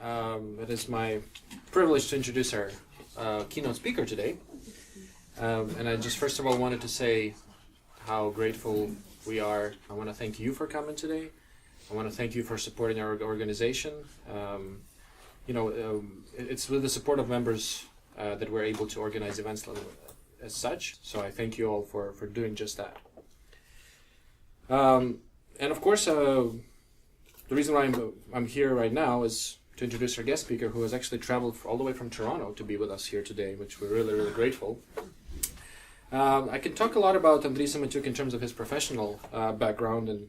It is my privilege to introduce our keynote speaker today. And I just first of all wanted to say how grateful we are. I want to thank you for coming today. I want to thank you for supporting our organization. It's with the support of members that we're able to organize events as such. So I thank you all for doing just that. And of course, the reason why I'm here right now is to introduce our guest speaker, who has actually traveled all the way from Toronto to be with us here today, which we're really, really grateful. I can talk a lot about Andriy Semotiuk in terms of his professional background, and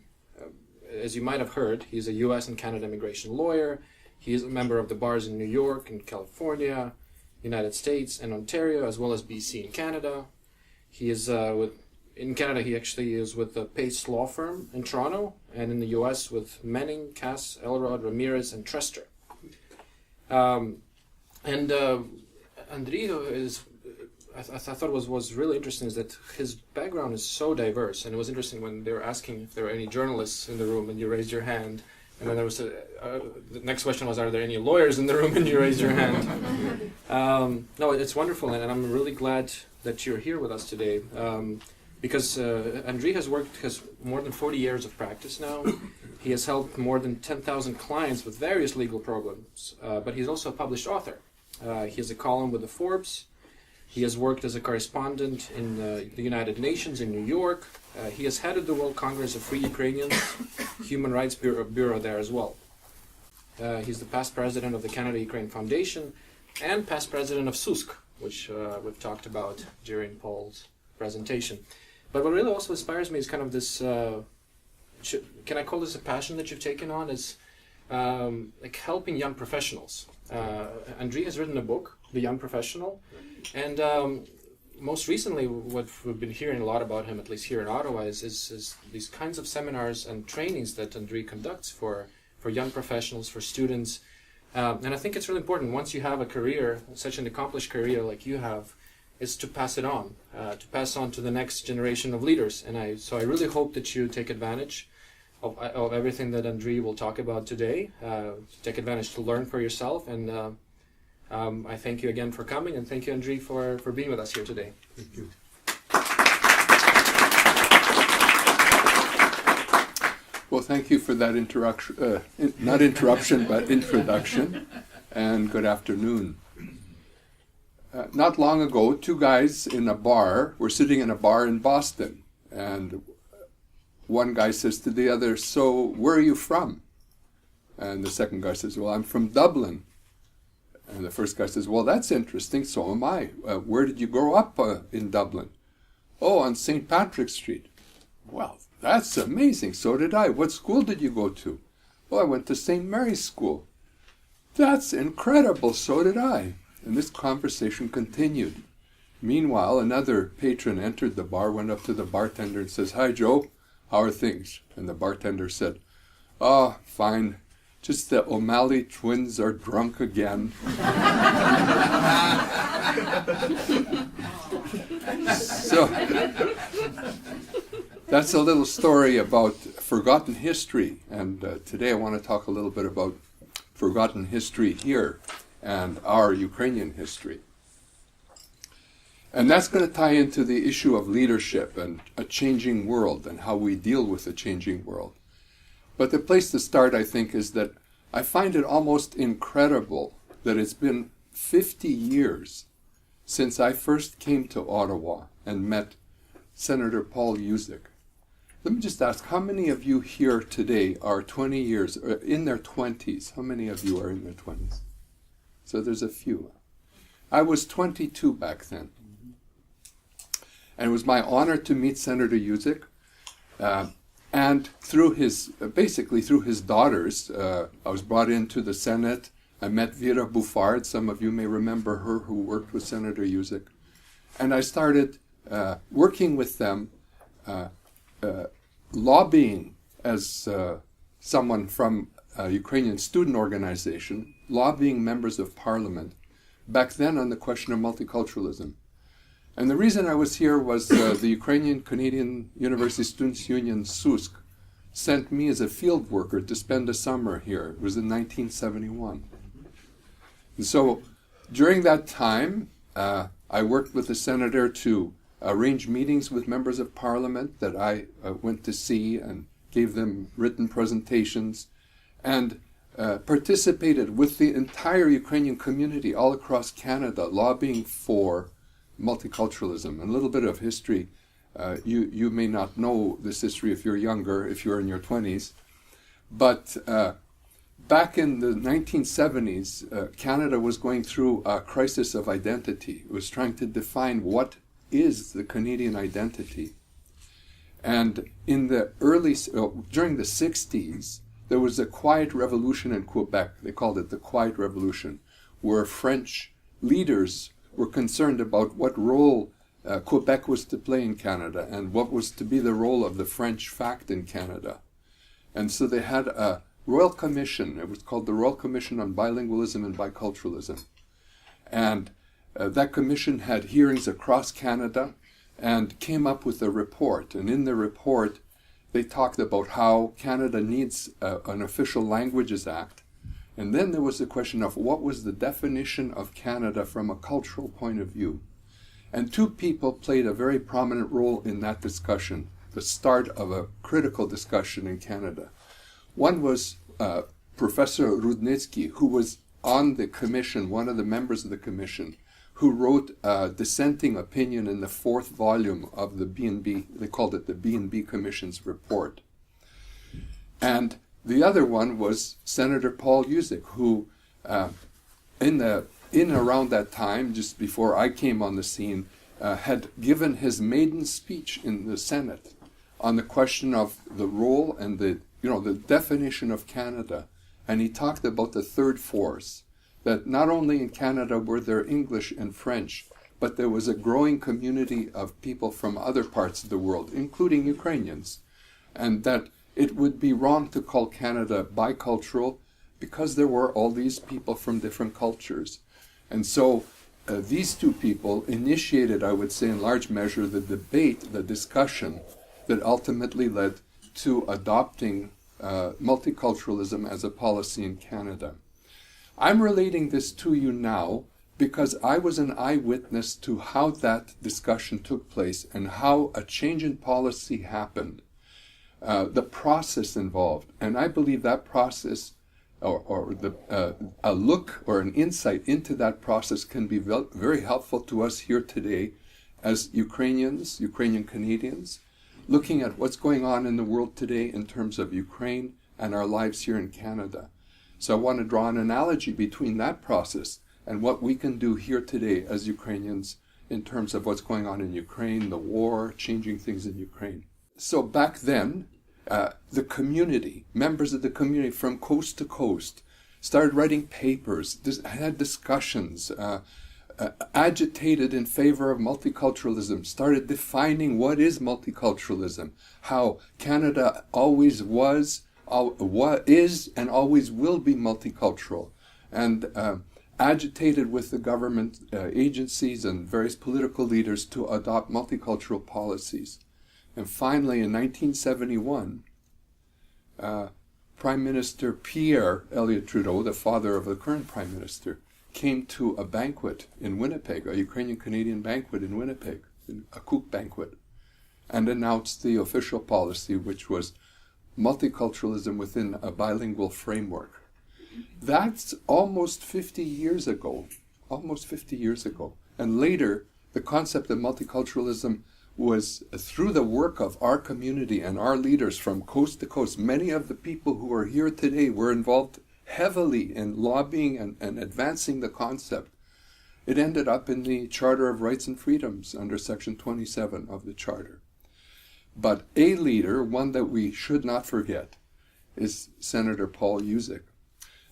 as you might have heard, he's a U.S. and Canada immigration lawyer. He is a member of the bars in New York and California, United States and Ontario, as well as BC in Canada. He is in Canada, he actually is with the Pace Law Firm in Toronto, and in the U.S. with Manning, Cass, Elrod, Ramirez, and Trester. Andriy is, I thought was really interesting, is that his background is so diverse, and it was interesting when they were asking if there were any journalists in the room, and you raised your hand, and then there was the next question was, are there any lawyers in the room, and you raised your hand. No, it's wonderful, and I'm really glad that you're here with us today. Because Andriy has more than 40 years of practice now. He has helped more than 10,000 clients with various legal problems, but he's also a published author. He has a column with the Forbes. He has worked as a correspondent in the United Nations in New York. He has headed the World Congress of Free Ukrainians, Human Rights Bureau there as well. He's the past president of the Canada-Ukraine Foundation and past president of SUSK, which we've talked about during Paul's presentation. But what really also inspires me is kind of this, can I call this a passion that you've taken on, is like helping young professionals. Andriy has written a book, The Young Professional, and most recently what we've been hearing a lot about him, at least here in Ottawa, is these kinds of seminars and trainings that Andriy conducts for young professionals, for students. And I think it's really important, once you have a career, such an accomplished career like you have, is to pass it on, to the next generation of leaders. And so I really hope that you take advantage of everything that Andriy will talk about today. Take advantage to learn for yourself. And I thank you again for coming, and thank you, Andriy, for being with us here today. Thank you. Well, thank you for that not interruption, but introduction, and good afternoon. Not long ago, two guys in a bar were sitting in a bar in Boston, and one guy says to the other, "So, where are you from?" And the second guy says, "Well, I'm from Dublin." And the first guy says, "Well, that's interesting, so am I. Where did you grow up in Dublin?" "Oh, on St. Patrick's Street." "Well, that's amazing, so did I. What school did you go to?" "Well, I went to St. Mary's School." "That's incredible, so did I." And this conversation continued. Meanwhile, another patron entered the bar, went up to the bartender and says, "Hi, Joe, how are things?" And the bartender said, "Oh, fine. Just the O'Malley twins are drunk again." So, that's a little story about forgotten history. And today I want to talk a little bit about forgotten history here and our Ukrainian history. And that's going to tie into the issue of leadership and a changing world and how we deal with a changing world. But the place to start, I think, is that I find it almost incredible that it's been 50 years since I first came to Ottawa and met Senator Paul Yuzyk. Let me just ask, how many of you here today are 20 years, or in their 20s? How many of you are in their 20s? So there's a few. I was 22 back then. And it was my honor to meet Senator Yuzyk. And through basically through his daughters, I was brought into the Senate. I met Vera Buffard. Some of you may remember her, who worked with Senator Yuzyk. And I started working with them, lobbying as someone from a Ukrainian student organization, lobbying members of parliament, back then on the question of multiculturalism. And the reason I was here was the Ukrainian Canadian University Students' Union, SUSK, sent me as a field worker to spend a summer here. It was in 1971. So during that time, I worked with the senator to arrange meetings with members of parliament that I went to see and gave them written presentations, and participated with the entire Ukrainian community all across Canada, lobbying for multiculturalism. And a little bit of history. You may not know this history if you're younger, if you're in your 20s, but back in the 1970s, Canada was going through a crisis of identity. It was trying to define what is the Canadian identity. And in the during the 60s, there was a quiet revolution in Quebec. They called it the Quiet Revolution, where French leaders were concerned about what role Quebec was to play in Canada and what was to be the role of the French fact in Canada. And so they had a Royal Commission. It was called the Royal Commission on Bilingualism and Biculturalism. And that commission had hearings across Canada and came up with a report. And in the report, they talked about how Canada needs an Official Languages Act. And then there was the question of what was the definition of Canada from a cultural point of view. And two people played a very prominent role in that discussion, the start of a critical discussion in Canada. One was Professor Rudnitsky, who was on the commission, one of the members of the commission, who wrote a dissenting opinion in the 4th volume of the B&B, they called it the B&B Commission's report. And the other one was Senator Paul Yuzyk, who in around that time, just before I came on the scene, had given his maiden speech in the Senate on the question of the role and the definition of Canada. And he talked about the third force, that not only in Canada were there English and French, but there was a growing community of people from other parts of the world, including Ukrainians, and that it would be wrong to call Canada bicultural because there were all these people from different cultures. And so these two people initiated, I would say in large measure, the debate, the discussion that ultimately led to adopting multiculturalism as a policy in Canada. I'm relating this to you now because I was an eyewitness to how that discussion took place and how a change in policy happened, the process involved. And I believe that process, a look or an insight into that process can be very helpful to us here today as Ukrainians, Ukrainian Canadians, looking at what's going on in the world today in terms of Ukraine and our lives here in Canada. So I want to draw an analogy between that process and what we can do here today as Ukrainians in terms of what's going on in Ukraine, the war, changing things in Ukraine. So back then, the community, members of the community from coast to coast, started writing papers, had discussions, agitated in favor of multiculturalism, started defining what is multiculturalism, how Canada always was, is, and always will be multicultural, and agitated with the government agencies and various political leaders to adopt multicultural policies. And finally, in 1971, Prime Minister Pierre Elliott Trudeau, the father of the current Prime Minister, came to a banquet in Winnipeg, a Ukrainian-Canadian banquet in Winnipeg, a cook banquet, and announced the official policy, which was multiculturalism within a bilingual framework. That's almost 50 years ago. And later, the concept of multiculturalism was through the work of our community and our leaders from coast to coast. Many of the people who are here today were involved heavily in lobbying and advancing the concept. It ended up in the Charter of Rights and Freedoms under Section 27 of the Charter. But a leader, one that we should not forget, is Senator Paul Yuzyk.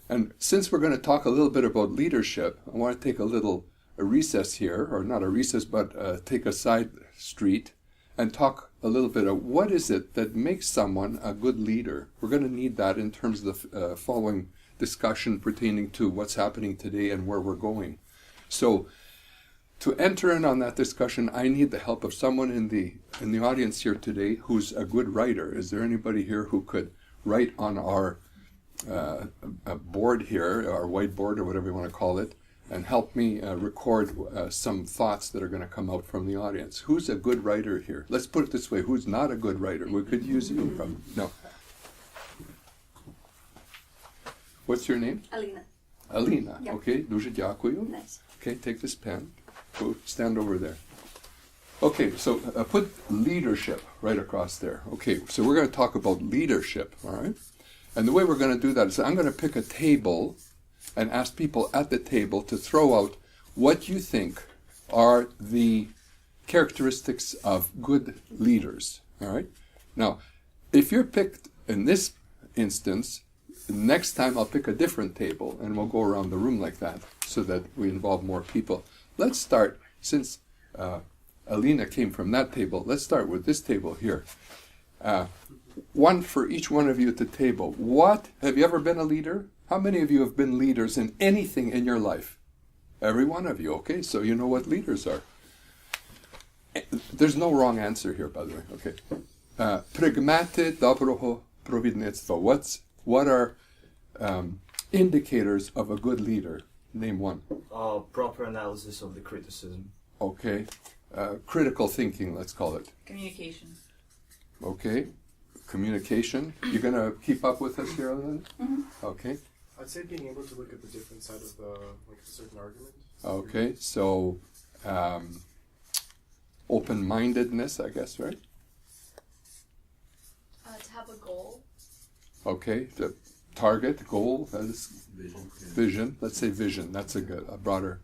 And since we're going to talk a little bit about leadership, I want to take a recess here, or not a recess, but take a side street and talk a little bit of what is it that makes someone a good leader. We're going to need that in terms of the following discussion pertaining to what's happening today and where we're going. So to enter in on that discussion, I need the help of someone in the audience here today who's a good writer. Is there anybody here who could write on our board here, or whiteboard, or whatever you want to call it, and help me record some thoughts that are going to come out from the audience. Who's a good writer here? Let's put it this way, who's not a good writer? We could use you from, no. What's your name? Alina. Alina, Yeah. okay, дуже дякую. Nice. Okay, take this pen, go stand over there. Okay, so put leadership right across there. Okay, so we're going to talk about leadership, all right? And the way we're going to do that is I'm going to pick a table and ask people at the table to throw out what you think are the characteristics of good leaders, all right? Now, if you're picked in this instance, next time I'll pick a different table and we'll go around the room like that so that we involve more people. Let's start, since Alina came from that table, let's start with this table here. One for each one of you at the table. Have you ever been a leader? How many of you have been leaders in anything in your life? Every one of you, okay? So you know what leaders are. There's no wrong answer here, by the way, okay? Pragmate доброго провідництва. What are indicators of a good leader? Name one. Proper analysis of the criticism. Okay. Critical thinking, let's call it. Communication. Okay. Communication. You're going to keep up with us here, Alan? Mm-hmm. Okay. I'd say being able to look at the different side of the a certain argument. Okay. So, open-mindedness, I guess, right? To have a goal. Okay. The target, goal, that is vision. Let's say vision. That's a broader.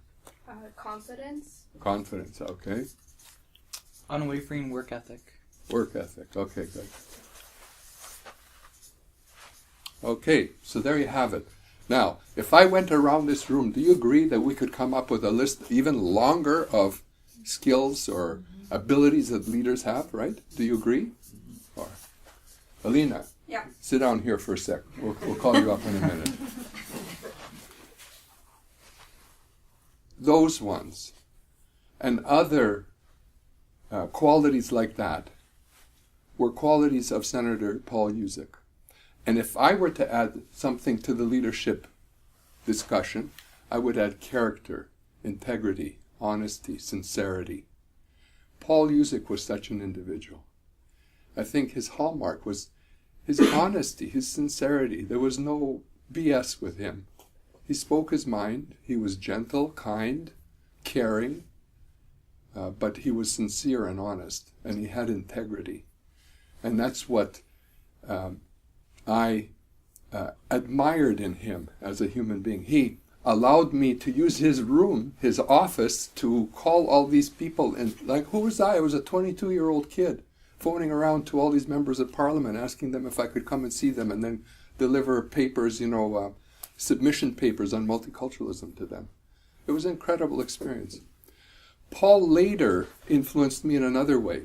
Confidence. Confidence. Okay. Unwavering work ethic. Work ethic. Okay, good. Okay, so there you have it. Now, if I went around this room, do you agree that we could come up with a list even longer of skills or abilities that leaders have, right? Do you agree? Or, Alina, Yeah. sit down here for a sec. We'll call you up in a minute. Those ones and other qualities like that were qualities of Senator Paul Yuzyk. And if I were to add something to the leadership discussion, I would add character, integrity, honesty, sincerity. Paul Yuzyk was such an individual. I think his hallmark was his honesty, his sincerity. There was no BS with him. He spoke his mind. He was gentle, kind, caring, but he was sincere and honest, and he had integrity. And that's what I admired in him as a human being. He allowed me to use his room, his office, to call all these people. And like, who was I? I was a 22-year-old kid phoning around to all these members of parliament, asking them if I could come and see them and then deliver papers, submission papers on multiculturalism to them. It was an incredible experience. Paul later influenced me in another way.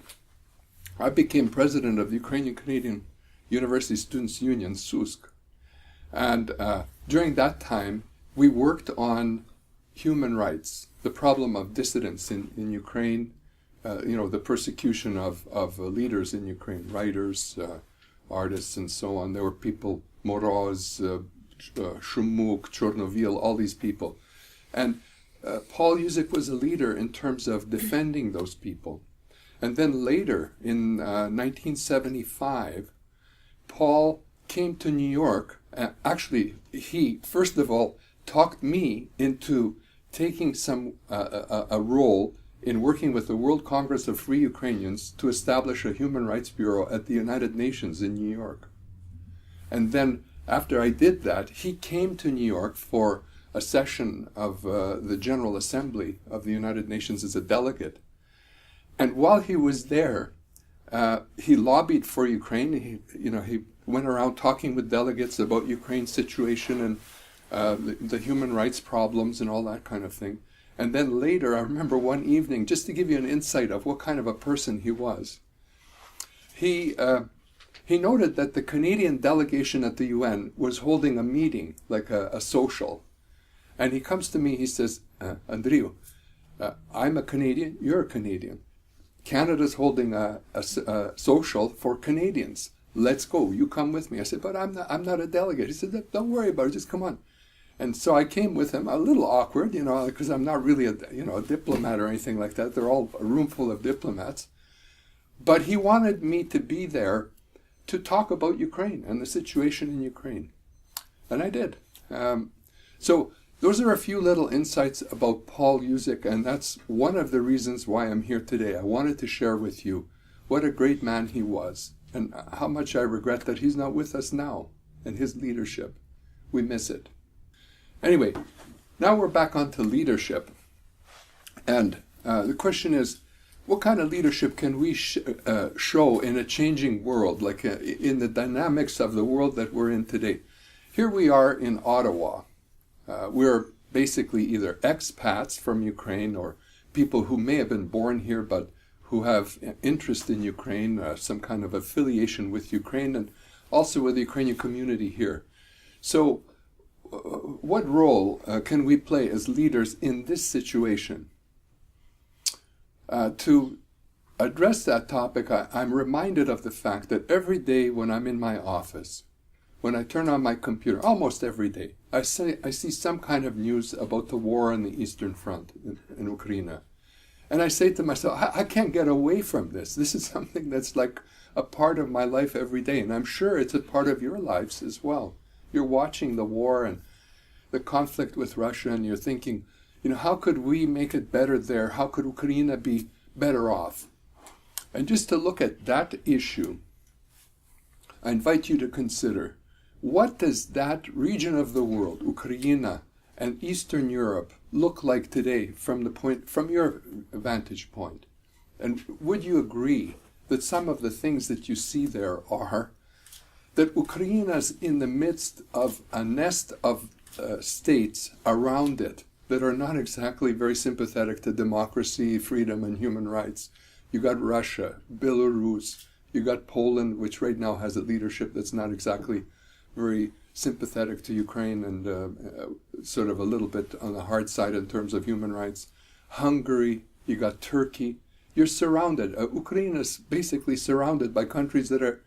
I became president of the Ukrainian Canadian University Students' Union, SUSK. And during that time, we worked on human rights, the problem of dissidents in Ukraine, the persecution of leaders in Ukraine, writers, artists, and so on. There were people, Moroz, Shumuk, Chornovil, all these people. And Paul Yuzyk was a leader in terms of defending those people. And then later, in 1975, Paul came to New York. Actually, he, first of all, talked me into taking a role in working with the World Congress of Free Ukrainians to establish a human rights bureau at the United Nations in New York. And then, after I did that, he came to New York for a session of the General Assembly of the United Nations as a delegate. And while he was there, he lobbied for Ukraine. He went around talking with delegates about Ukraine's situation and the human rights problems and all that kind of thing. And then later, I remember one evening, just to give you an insight of what kind of a person he was, he noted that the Canadian delegation at the UN was holding a meeting, like a social. And he comes to me, he says, Andriy, I'm a Canadian, you're a Canadian. Canada's holding a social for Canadians. Let's go, you come with me. I said, but I'm not a delegate. He said, don't worry about it, just come on. And so I came with him, a little awkward, because I'm not really a diplomat or anything like that. They're all a room full of diplomats. But he wanted me to be there to talk about Ukraine and the situation in Ukraine. And I did. So those are a few little insights about Paul Yuzyk, and that's one of the reasons why I'm here today. I wanted to share with you what a great man he was, and how much I regret that he's not with us now, and his leadership. We miss it. Anyway, now we're back onto leadership. And the question is, what kind of leadership can we show in a changing world, like in the dynamics of the world that we're in today? Here we are in Ottawa. We're basically either expats from Ukraine or people who may have been born here but who have interest in Ukraine, some kind of affiliation with Ukraine, and also with the Ukrainian community here. So what role can we play as leaders in this situation? To address that topic, I'm reminded of the fact that every day when I'm in my office, when I turn on my computer, almost every day, I see some kind of news about the war on the Eastern Front in Ukraine. And I say to myself, I can't get away from this. This is something that's like a part of my life every day. And I'm sure it's a part of your lives as well. You're watching the war and the conflict with Russia, and you're thinking, how could we make it better there? How could Ukraine be better off? And just to look at that issue, I invite you to consider, what does that region of the world, Ukraine and Eastern Europe, look like today from your vantage point? And would you agree that some of the things that you see there are that Ukraine is in the midst of a nest of states around it that are not exactly very sympathetic to democracy, freedom, and human rights? You got Russia, Belarus, you got Poland, which right now has a leadership that's not exactly very sympathetic to Ukraine and sort of a little bit on the hard side in terms of human rights. Hungary, you got Turkey. You're surrounded. Ukraine is basically surrounded by countries that are,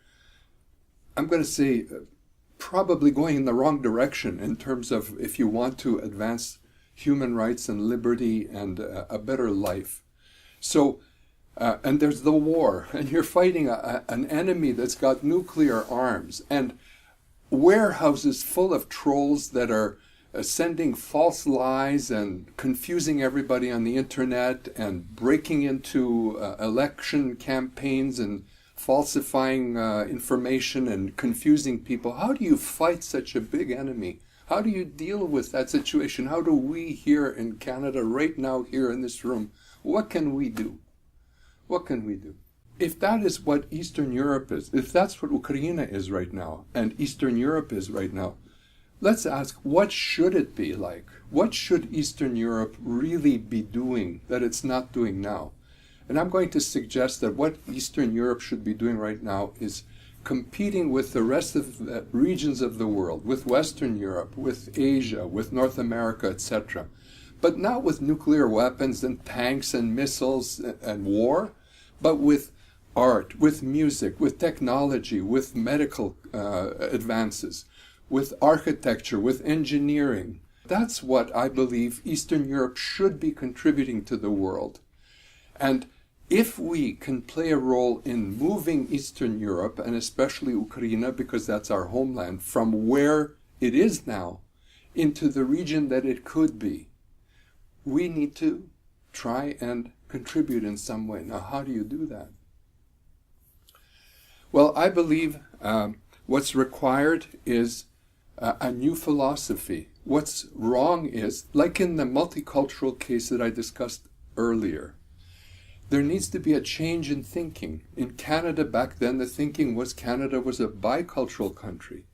I'm going to say, probably going in the wrong direction in terms of if you want to advance human rights and liberty and a better life. So, and there's the war, and you're fighting an enemy that's got nuclear arms, and warehouses full of trolls that are sending false lies and confusing everybody on the internet and breaking into election campaigns and falsifying information and confusing people. How do you fight such a big enemy? How do you deal with that situation? How do we here in Canada right now, here in this room, what can we do? What can we do? If that is what Eastern Europe is, if that's what Ukraine is right now, and Eastern Europe is right now, let's ask, what should it be like? What should Eastern Europe really be doing that it's not doing now? And I'm going to suggest that what Eastern Europe should be doing right now is competing with the rest of the regions of the world, with Western Europe, with Asia, with North America, etc. But not with nuclear weapons and tanks and missiles and war, but with art, with music, with technology, with medical advances, with architecture, with engineering. That's what I believe Eastern Europe should be contributing to the world. And if we can play a role in moving Eastern Europe, and especially Ukraine, because that's our homeland, from where it is now into the region that it could be, we need to try and contribute in some way. Now, how do you do that? Well, I believe what's required is a new philosophy. What's wrong is, like in the multicultural case that I discussed earlier, there needs to be a change in thinking. In Canada back then, the thinking was Canada was a bicultural country.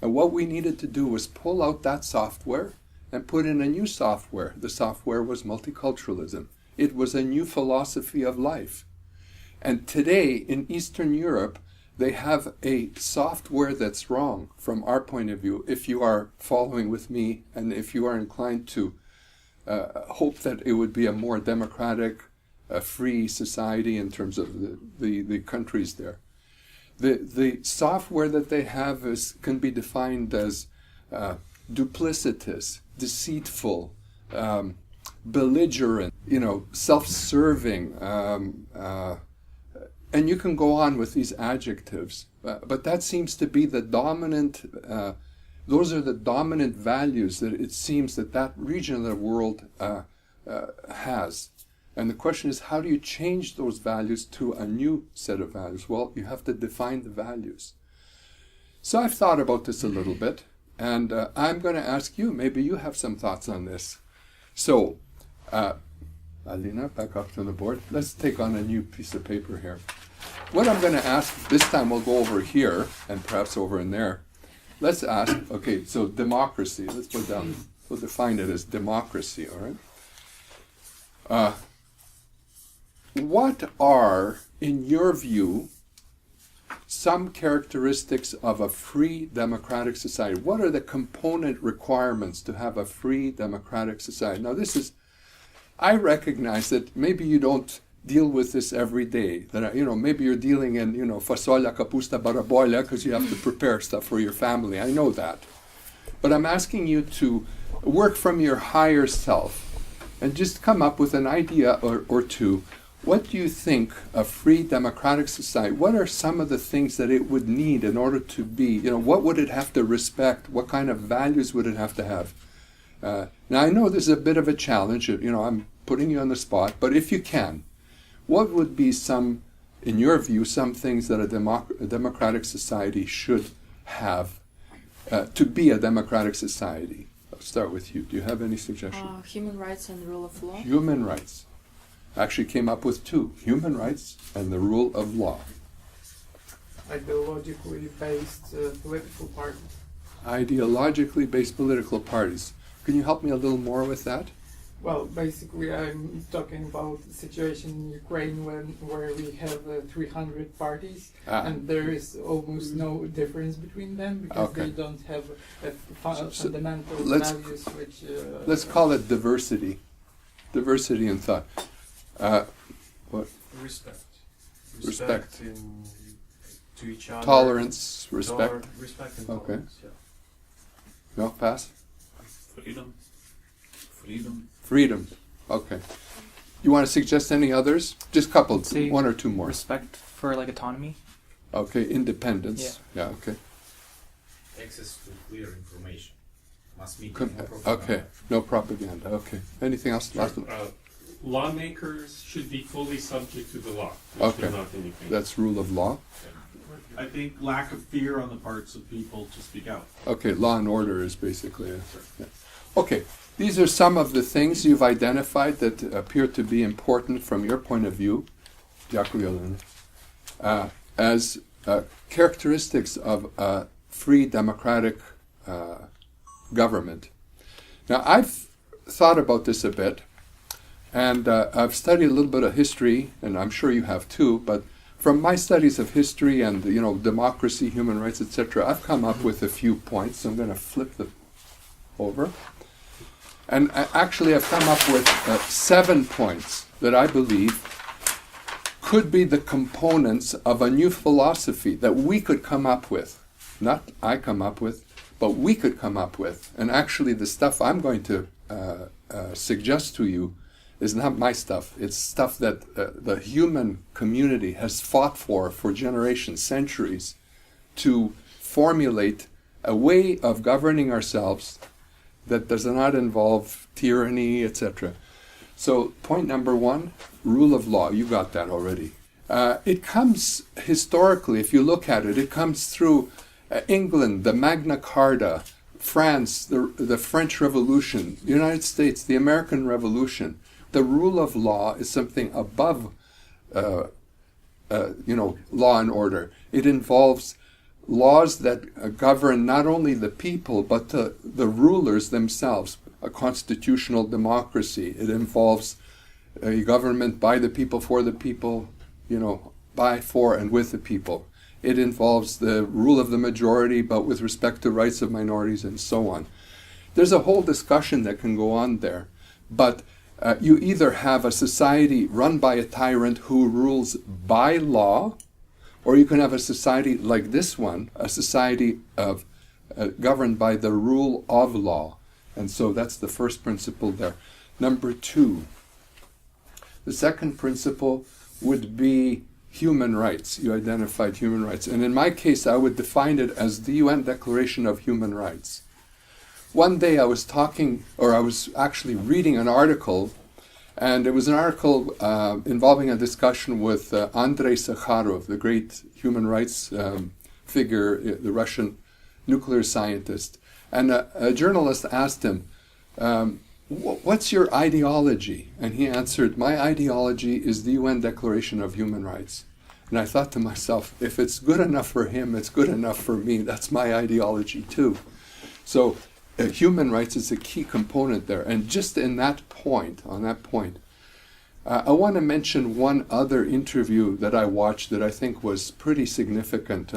And what we needed to do was pull out that software and put in a new software. The software was multiculturalism. It was a new philosophy of life. And today, in Eastern Europe, they have a software that's wrong from our point of view, if you are following with me and if you are inclined to hope that it would be a more democratic, free society in terms of the countries there. The software that they have can be defined as duplicitous, deceitful, belligerent, self-serving, and you can go on with these adjectives. But that seems to be the dominant, those are the dominant values that it seems that region of the world has. And the question is, how do you change those values to a new set of values? Well, you have to define the values. So I've thought about this a little bit, and I'm going to ask you, maybe you have some thoughts on this. So, Alina, back up to the board. Let's take on a new piece of paper here. What I'm going to ask, this time we'll go over here, and perhaps over in there. Let's ask, okay, so democracy, let's put down, we'll define it as democracy, all right? What are, in your view, some characteristics of a free democratic society? What are the component requirements to have a free democratic society? Now this is, I recognize that maybe you don't deal with this every day. That maybe you're dealing in, fasolia, kapusta, barabolia, because you have to prepare stuff for your family. I know that. But I'm asking you to work from your higher self and just come up with an idea or two. What do you think a free democratic society, what are some of the things that it would need in order to be, what would it have to respect? What kind of values would it have to have? Now I know this is a bit of a challenge, I'm putting you on the spot, but if you can, what would be some, in your view, some things that a democratic society should have to be a democratic society? I'll start with you. Do you have any suggestions? Human rights and the rule of law. Human rights. Actually came up with two, human rights and the rule of law. Ideologically based political parties. Ideologically based political parties. Can you help me a little more with that? Well, basically I'm talking about the situation in Ukraine where we have 300 parties and there is almost no difference between them because they don't have fundamental values which... let's call it diversity. Diversity in thought. What? Respect. Respect. To each other. Tolerance, respect. Respect and Okay. tolerance, yeah. No, pass? Freedom. Freedom. Okay. You want to suggest any others? Just a couple, Say one or two more. Respect for autonomy. Okay, independence. Yeah, okay. Access to clear information. Mass media. No propaganda. Okay, no propaganda. Okay. Anything else? Sure. Last one. Lawmakers should be fully subject to the law. Okay. Not anything. That's rule of law. I think lack of fear on the parts of people to speak out. Okay, law and order is basically it. Yeah. Okay, these are some of the things you've identified that appear to be important from your point of view, as characteristics of a free democratic government. Now, I've thought about this a bit, and I've studied a little bit of history, and I'm sure you have too, but from my studies of history and, democracy, human rights, etc., I've come up with a few points. So I'm going to flip them over. And actually, I've come up with 7 points that I believe could be the components of a new philosophy that we could come up with. Not I come up with, but we could come up with. And actually, the stuff I'm going to suggest to you is not my stuff. It's stuff that the human community has fought for generations, centuries, to formulate a way of governing ourselves that does not involve tyranny, etc. So point number 1, rule of law. You got that already. It comes historically, if you look at it, it comes through England, the Magna Carta, France, the French Revolution, the United States, the American Revolution. The rule of law is something above, law and order. It involves laws that govern not only the people, but the rulers themselves, a constitutional democracy. It involves a government by the people, for the people, by, for, and with the people. It involves the rule of the majority, but with respect to rights of minorities and so on. There's a whole discussion that can go on there, but you either have a society run by a tyrant who rules by law, or you can have a society like this one, a society of governed by the rule of law. And so that's the first principle there. Number 2, the second principle would be human rights. You identified human rights. And in my case, I would define it as the UN Declaration of Human Rights. One day I was actually reading an article, and it was an article involving a discussion with Andriy Semotiuk, the great human rights figure, the Russian nuclear scientist. And a journalist asked him, what's your ideology? And he answered, my ideology is the UN Declaration of Human Rights. And I thought to myself, if it's good enough for him, it's good enough for me. That's my ideology too. So human rights is a key component there. And just on that point, I want to mention one other interview that I watched that I think was pretty significant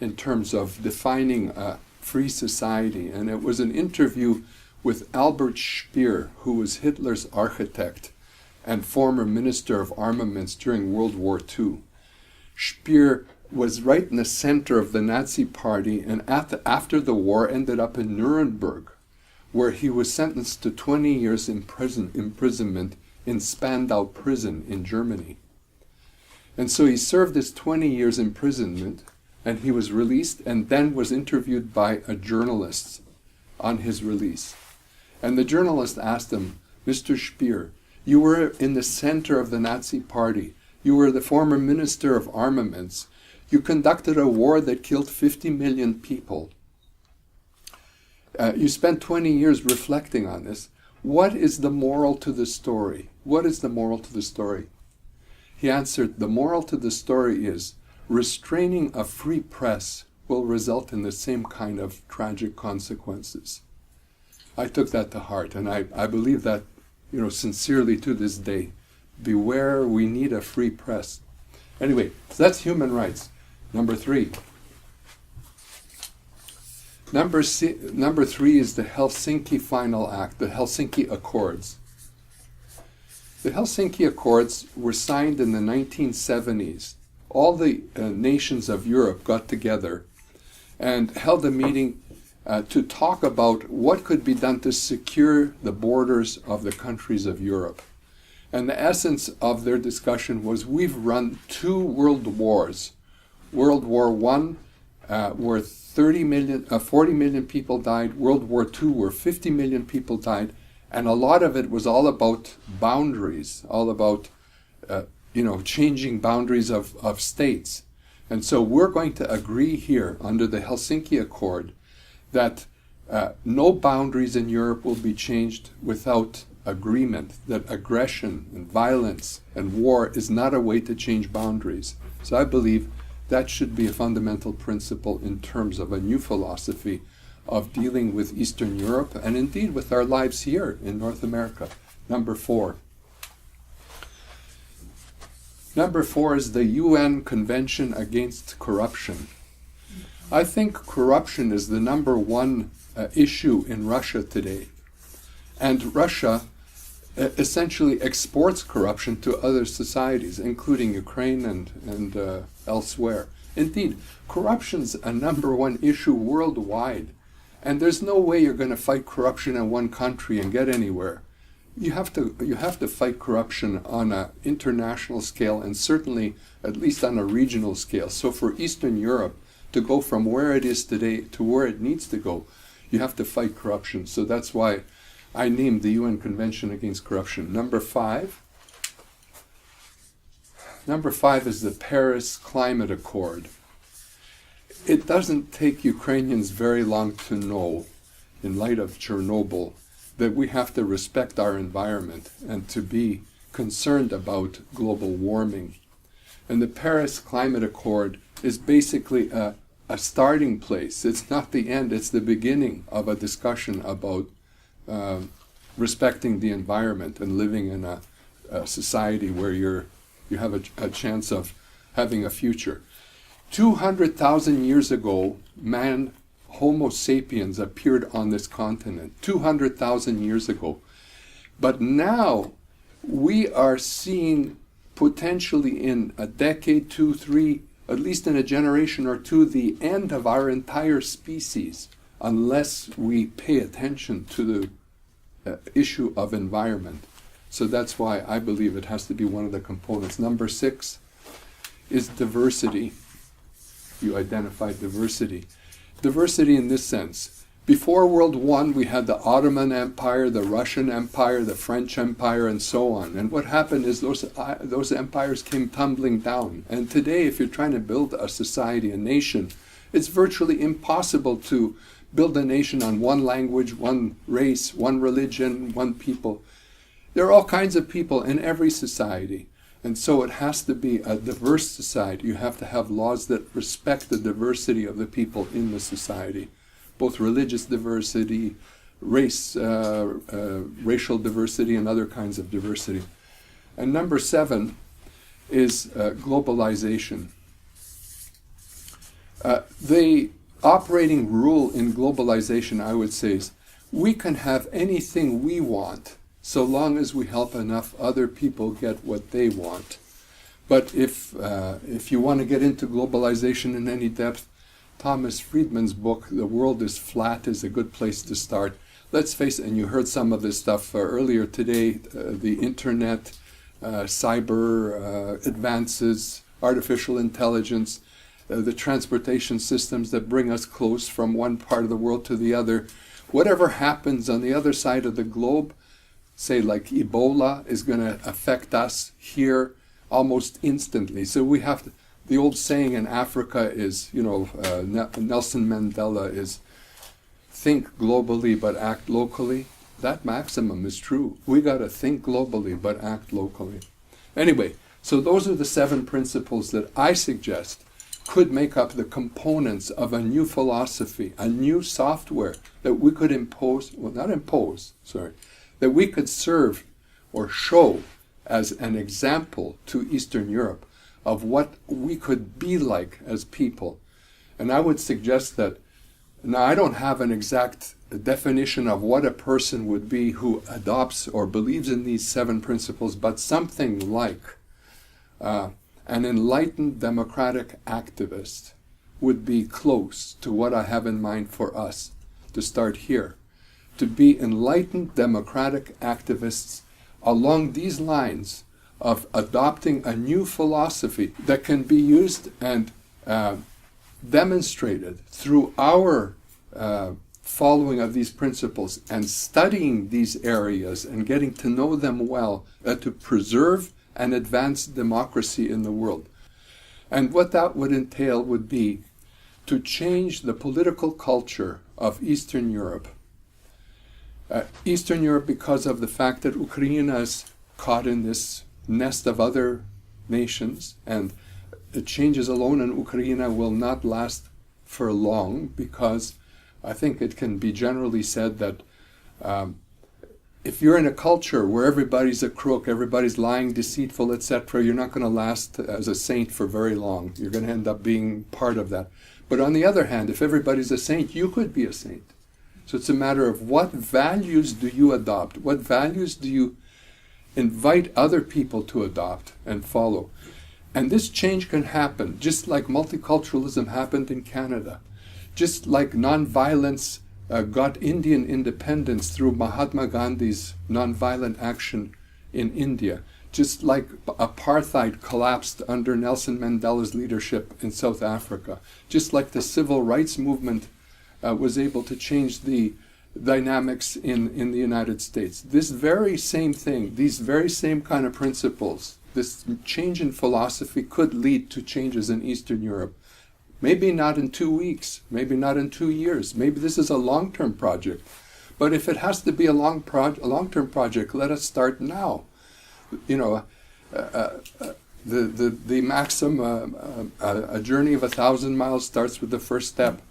in terms of defining a free society. And it was an interview with Albert Speer, who was Hitler's architect and former Minister of Armaments during World War II. Speer was right in the center of the Nazi Party, and after the war ended up in Nuremberg, where he was sentenced to 20 years imprisonment in Spandau prison in Germany. And so he served his 20 years imprisonment, and he was released, and then was interviewed by a journalist on his release. And the journalist asked him, Mr. Speer, you were in the center of the Nazi Party. You were the former Minister of Armaments. You conducted a war that killed 50 million people. You spent 20 years reflecting on this. What is the moral to the story? What is the moral to the story? He answered, the moral to the story is restraining a free press will result in the same kind of tragic consequences. I took that to heart, and I believe that, sincerely to this day. Beware, we need a free press. Anyway, so that's human rights. Number 3. Number 3 is the Helsinki Final Act, the Helsinki Accords. The Helsinki Accords were signed in the 1970s. All the nations of Europe got together and held a meeting to talk about what could be done to secure the borders of the countries of Europe. And the essence of their discussion was, we've run 2 world wars. World War I, where 40 million people died. World War II, where 50 million people died. And a lot of it was all about boundaries, all about changing boundaries of states. And so we're going to agree here under the Helsinki Accord that no boundaries in Europe will be changed without agreement, that aggression and violence and war is not a way to change boundaries. So I believe that should be a fundamental principle in terms of a new philosophy of dealing with Eastern Europe and indeed with our lives here in North America. Number 4. Number 4 is the UN Convention Against Corruption. I think corruption is the number one issue in Russia today. And Russia essentially exports corruption to other societies, including Ukraine and elsewhere. Indeed, corruption's a number one issue worldwide. And there's no way you're going to fight corruption in one country and get anywhere. You have to fight corruption on an international scale, and certainly at least on a regional scale. So for Eastern Europe to go from where it is today to where it needs to go, you have to fight corruption. So that's why I named the UN Convention Against Corruption. Number 5 is the Paris Climate Accord. It doesn't take Ukrainians very long to know, in light of Chernobyl, that we have to respect our environment and to be concerned about global warming. And the Paris Climate Accord is basically a starting place. It's not the end, it's the beginning of a discussion about respecting the environment and living in a society where you have a chance of having a future. 200,000 years ago, Homo sapiens appeared on this continent, 200,000 years ago. But now we are seeing potentially in a decade, 2, 3, at least in a generation or two, the end of our entire species. unless we pay attention to the issue of environment. So that's why I believe it has to be one of the components. Number 6 is diversity. You identified diversity. Diversity in this sense. Before World War I, we had the Ottoman Empire, the Russian Empire, the French Empire, and so on. And what happened is those empires came tumbling down. And today, if you're trying to build a society, a nation, it's virtually impossible to build a nation on one language, one race, one religion, one people. There are all kinds of people in every society. And so it has to be a diverse society. You have to have laws that respect the diversity of the people in the society. Both religious diversity, racial diversity, and other kinds of diversity. And number 7 is globalization. The operating rule in globalization, I would say, is we can have anything we want so long as we help enough other people get what they want. But if you want to get into globalization in any depth, Thomas Friedman's book, The World is Flat, is a good place to start. Let's face it, and you heard some of this stuff earlier today, the internet, cyber advances, artificial intelligence, the transportation systems that bring us close from one part of the world to the other. Whatever happens on the other side of the globe, say like Ebola, is going to affect us here almost instantly. So we have to, the old saying in Africa is, Nelson Mandela is, think globally but act locally. That maximum is true. We got to think globally but act locally. Anyway, so those are the 7 principles that I suggest could make up the components of a new philosophy, a new software that we could that we could serve or show as an example to Eastern Europe of what we could be like as people. And I would suggest that, now I don't have an exact definition of what a person would be who adopts or believes in these 7 principles, but something like an enlightened democratic activist would be close to what I have in mind for us, to start here. To be enlightened democratic activists along these lines of adopting a new philosophy that can be used and demonstrated through our following of these principles and studying these areas and getting to know them well, to preserve and advance democracy in the world. And what that would entail would be to change the political culture of Eastern Europe. Eastern Europe, because of the fact that Ukraine is caught in this nest of other nations, and the changes alone in Ukraine will not last for long, because I think it can be generally said that if you're in a culture where everybody's a crook, everybody's lying, deceitful, etc., you're not going to last as a saint for very long. You're going to end up being part of that. But on the other hand, if everybody's a saint, you could be a saint. So it's a matter of what values do you adopt? What values do you invite other people to adopt and follow? And this change can happen, just like multiculturalism happened in Canada, just like nonviolence got Indian independence through Mahatma Gandhi's nonviolent action in India, just like apartheid collapsed under Nelson Mandela's leadership in South Africa, just like the civil rights movement was able to change the dynamics in the United States. This very same thing, these very same kind of principles, this change in philosophy could lead to changes in Eastern Europe. Maybe not in 2 weeks, maybe not in 2 years, maybe this is a long-term project. But if it has to be a long-term project, let us start now. You know, the maxim, a journey of 1,000 miles starts with the first step,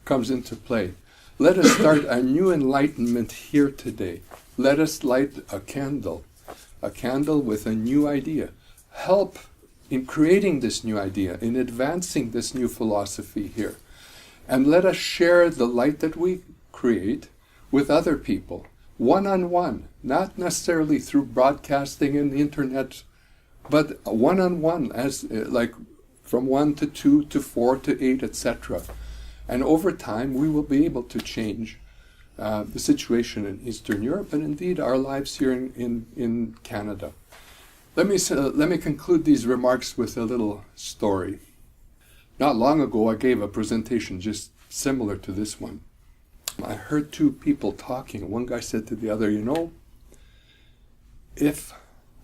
comes into play. Let us start a new enlightenment here today. Let us light a candle with a new idea. Help in creating this new idea, in advancing this new philosophy here. And let us share the light that we create with other people, one-on-one, not necessarily through broadcasting and the internet, but one-on-one, as like from 1 to 2 to 4 to 8, etc. And over time, we will be able to change the situation in Eastern Europe and indeed our lives here in Canada. Let me conclude these remarks with a little story. Not long ago, I gave a presentation just similar to this one. I heard two people talking. One guy said to the other, you know, if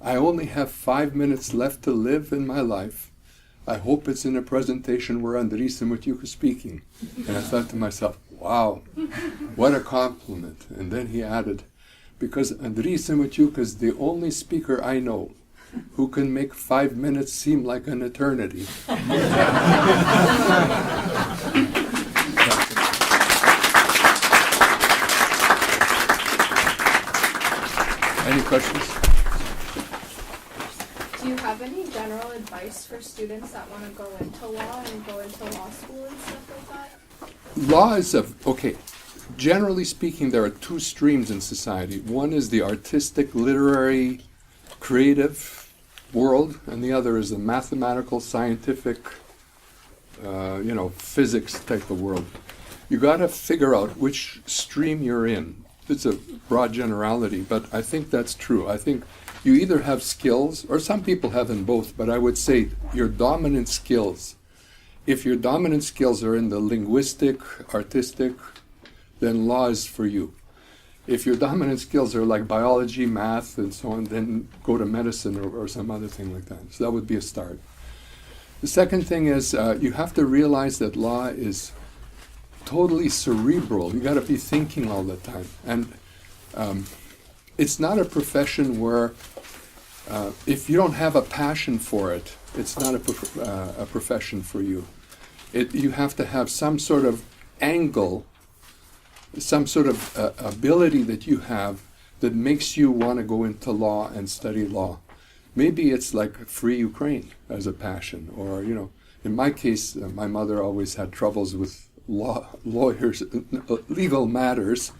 I only have 5 minutes left to live in my life, I hope it's in a presentation where Andriy Semotiuk is speaking. And I thought to myself, wow, what a compliment. And then he added, because Andriy Semotiuk is the only speaker I know who can make 5 minutes seem like an eternity. Any questions? Do you have any general advice for students that want to go into law and go into law school and stuff like that? Law is okay. Generally speaking, there are two streams in society. One is the artistic, literary, creative world, and the other is the mathematical, scientific, physics type of world. You got to figure out which stream you're in. It's a broad generality, but I think that's true. I think you either have skills, or some people have in both, but I would say your dominant skills. If your dominant skills are in the linguistic, artistic, then law is for you. If your dominant skills are like biology, math, and so on, then go to medicine or some other thing like that. So that would be a start. The second thing is you have to realize that law is totally cerebral. You got to be thinking all the time. And it's not a profession where if you don't have a passion for it, it's not a profession for you. You have to have some sort of angle, some sort of ability that you have that makes you want to go into law and study law. Maybe it's like free Ukraine as a passion, or, in my case, my mother always had troubles with lawyers, legal matters,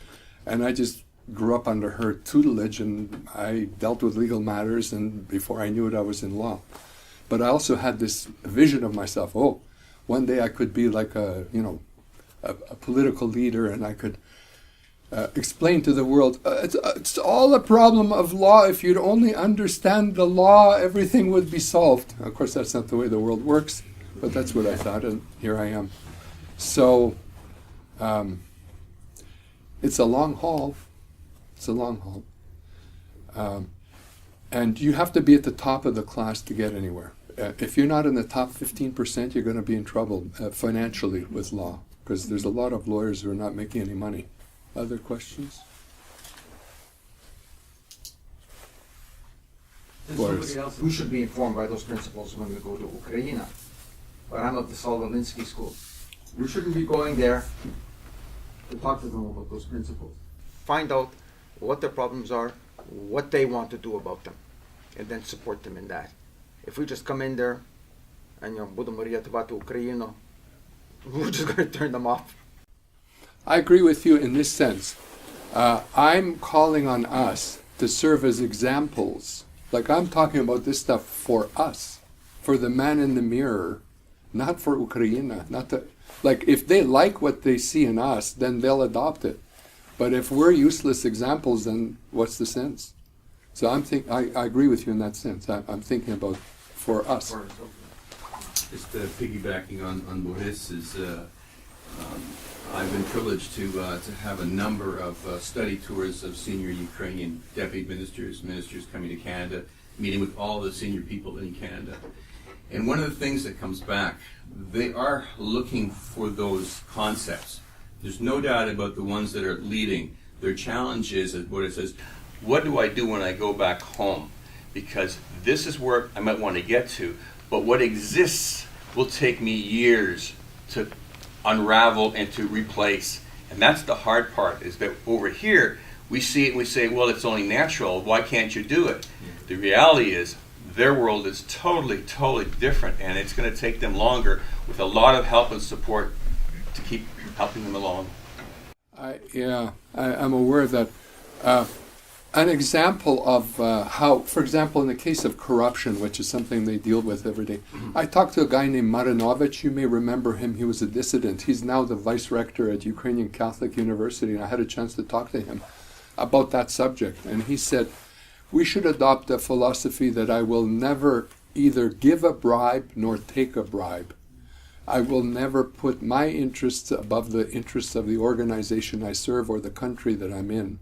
and I just grew up under her tutelage, and I dealt with legal matters, and before I knew it, I was in law. But I also had this vision of myself, one day I could be like a political leader, and I could explain to the world, it's all a problem of law. If you'd only understand the law, everything would be solved. Of course, that's not the way the world works, but that's what I thought, and here I am. So, it's a long haul. It's a long haul. And you have to be at the top of the class to get anywhere. If you're not in the top 15%, you're going to be in trouble financially with law, because there's a lot of lawyers who are not making any money. Other questions? We should be informed by those principles when we go to Ukraine. But I'm of the Soloninsky school. We shouldn't be going there to talk to them about those principles. Find out what their problems are, what they want to do about them, and then support them in that. If we just come in there and будемо рятувати Україну, we're just going to turn them off. I agree with you in this sense. I'm calling on us to serve as examples. Like, I'm talking about this stuff for us, for the man in the mirror, not for Ukraine. Like, if they like what they see in us, then they'll adopt it. But if we're useless examples, then what's the sense? So I agree with you in that sense. I'm thinking about for us. Just piggybacking on Boris, I've been privileged to have a number of study tours of senior Ukrainian deputy ministers coming to Canada, meeting with all the senior people in Canada. And one of the things that comes back, they are looking for those concepts. There's no doubt about the ones that are leading. Their challenge is, as Boris says, what do I do when I go back home? Because this is where I might want to get to, but what exists will take me years to unravel and to replace. And that's the hard part, is that over here, we see it and we say, well, it's only natural, why can't you do it? The reality is, their world is totally, totally different, and it's going to take them longer with a lot of help and support to keep helping them along. I'm aware of that. an example of how, for example, in the case of corruption, which is something they deal with every day, I talked to a guy named Marinovich. You may remember him. He was a dissident. He's now the vice rector at Ukrainian Catholic University, and I had a chance to talk to him about that subject. And he said, we should adopt a philosophy that I will never either give a bribe nor take a bribe. I will never put my interests above the interests of the organization I serve or the country that I'm in.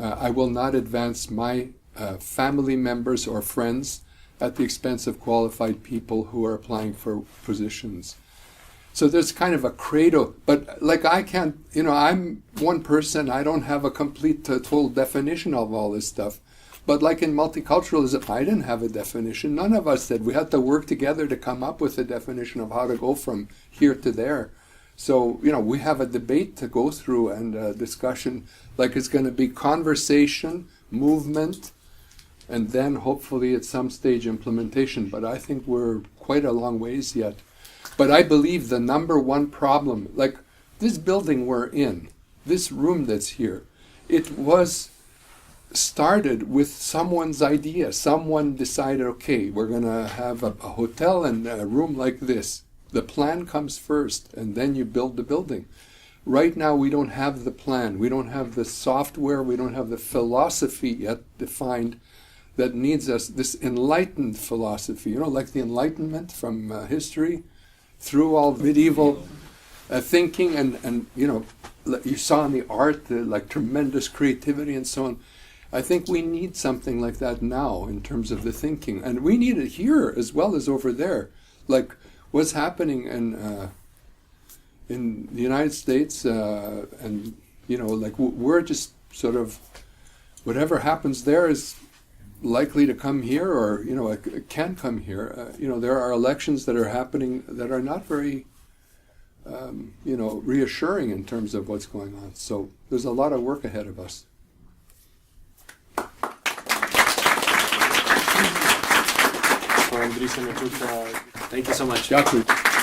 I will not advance my family members or friends at the expense of qualified people who are applying for positions. So there's kind of a credo, but like I can't, I'm one person, I don't have a complete total definition of all this stuff. But like in multiculturalism, I didn't have a definition. None of us did. We had to work together to come up with a definition of how to go from here to there. So, we have a debate to go through and a discussion, like it's going to be conversation, movement, and then hopefully at some stage implementation. But I think we're quite a long ways yet. But I believe the number one problem, like this building we're in, this room that's here, it was started with someone's idea. Someone decided, okay, we're going to have a hotel and a room like this. The plan comes first, and then you build the building. Right now, we don't have the plan. We don't have the software. We don't have the philosophy yet defined that needs us, this enlightened philosophy, like the Enlightenment from history, through all medieval thinking, and you saw in the art, like tremendous creativity and so on. I think we need something like that now in terms of the thinking. And we need it here as well as over there. Like what's happening in the United States, and we're just sort of, whatever happens there is likely to come here, or it can come here. There are elections that are happening that are not very reassuring in terms of what's going on. So there's a lot of work ahead of us. Andriy Semotiuk, thank you so much. Дякую.